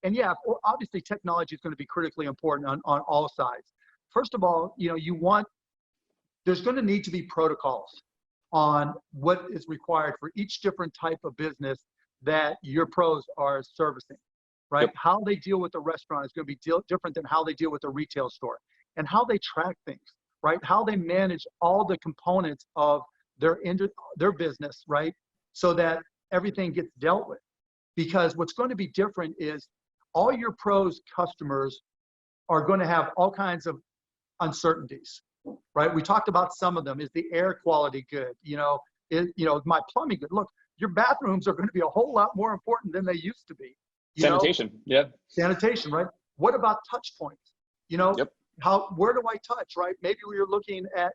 And yeah, obviously technology is going to be critically important on all sides. First of all, there's going to need to be protocols on what is required for each different type of business that your pros are servicing, right? Yep. How they deal with the restaurant is going to be different than how they deal with the retail store, and how they track things, right? How they manage all the components of their business, right? So that everything gets dealt with. Because what's going to be different is all your pros customers are going to have all kinds of uncertainties, right? We talked about some of them. Is the air quality good? Is my plumbing good? Look, your bathrooms are going to be a whole lot more important than they used to be. Sanitation, yeah. Sanitation, right? What about touch points? Yep. Where do I touch, right? Maybe you're looking at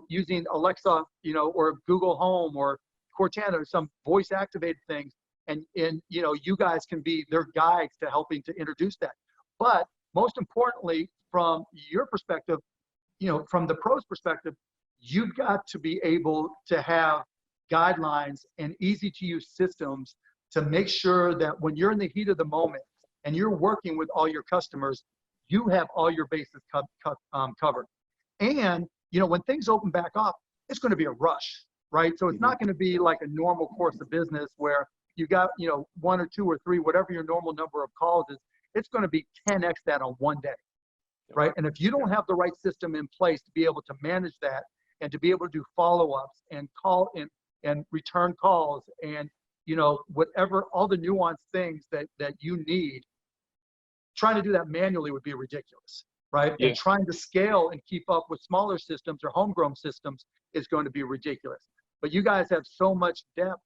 using Alexa, or Google Home or Cortana or some voice activated things. And you guys can be their guides to helping to introduce that. But most importantly, from your perspective, from the pros perspective, you've got to be able to have guidelines and easy to use systems to make sure that when you're in the heat of the moment and you're working with all your customers, you have all your bases covered. And, when things open back up, it's going to be a rush, right? So it's not going to be like a normal course of business where you got, 1 or 2 or 3, whatever your normal number of calls is. It's going to be 10x that on one day, right? And if you don't have the right system in place to be able to manage that and to be able to do follow-ups and call and return calls and, whatever, all the nuanced things that you need, trying to do that manually would be ridiculous, right? Yeah. And trying to scale and keep up with smaller systems or homegrown systems is going to be ridiculous. But you guys have so much depth,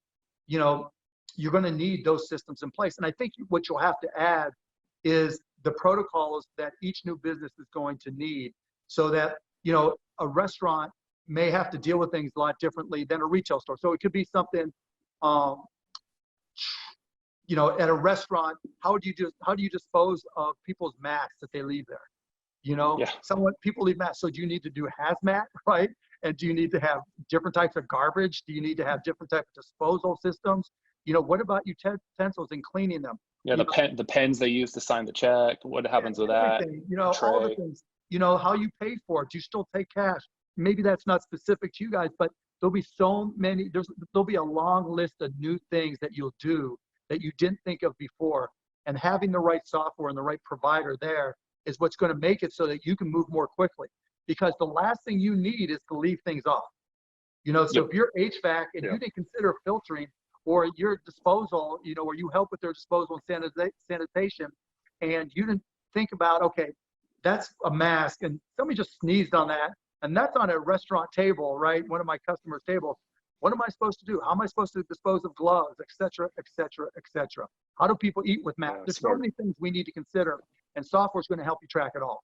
you're going to need those systems in place. And I think what you'll have to add is the protocols that each new business is going to need, so that, a restaurant may have to deal with things a lot differently than a retail store. So it could be something, at a restaurant, how do you dispose of people's masks that they leave there? Yeah. People leave masks. So do you need to do hazmat, right? And do you need to have different types of garbage? Do you need to have different types of disposal systems? What about utensils and cleaning them? Yeah, the pens they use to sign the check. What happens with that? All the things. How you pay for it. Do you still take cash? Maybe that's not specific to you guys, but there'll be so many. There'll be a long list of new things that you'll do that you didn't think of before. And having the right software and the right provider there is what's going to make it so that you can move more quickly. Because the last thing you need is to leave things off. So if you're HVAC and you didn't consider filtering, or your disposal, or you help with their disposal and sanitation, and you didn't think about, okay, that's a mask, and somebody just sneezed on that, and that's on a restaurant table, right? One of my customers' table. What am I supposed to do? How am I supposed to dispose of gloves, et cetera, et cetera, et cetera? How do people eat with masks? There's so many things we need to consider, and software is going to help you track it all.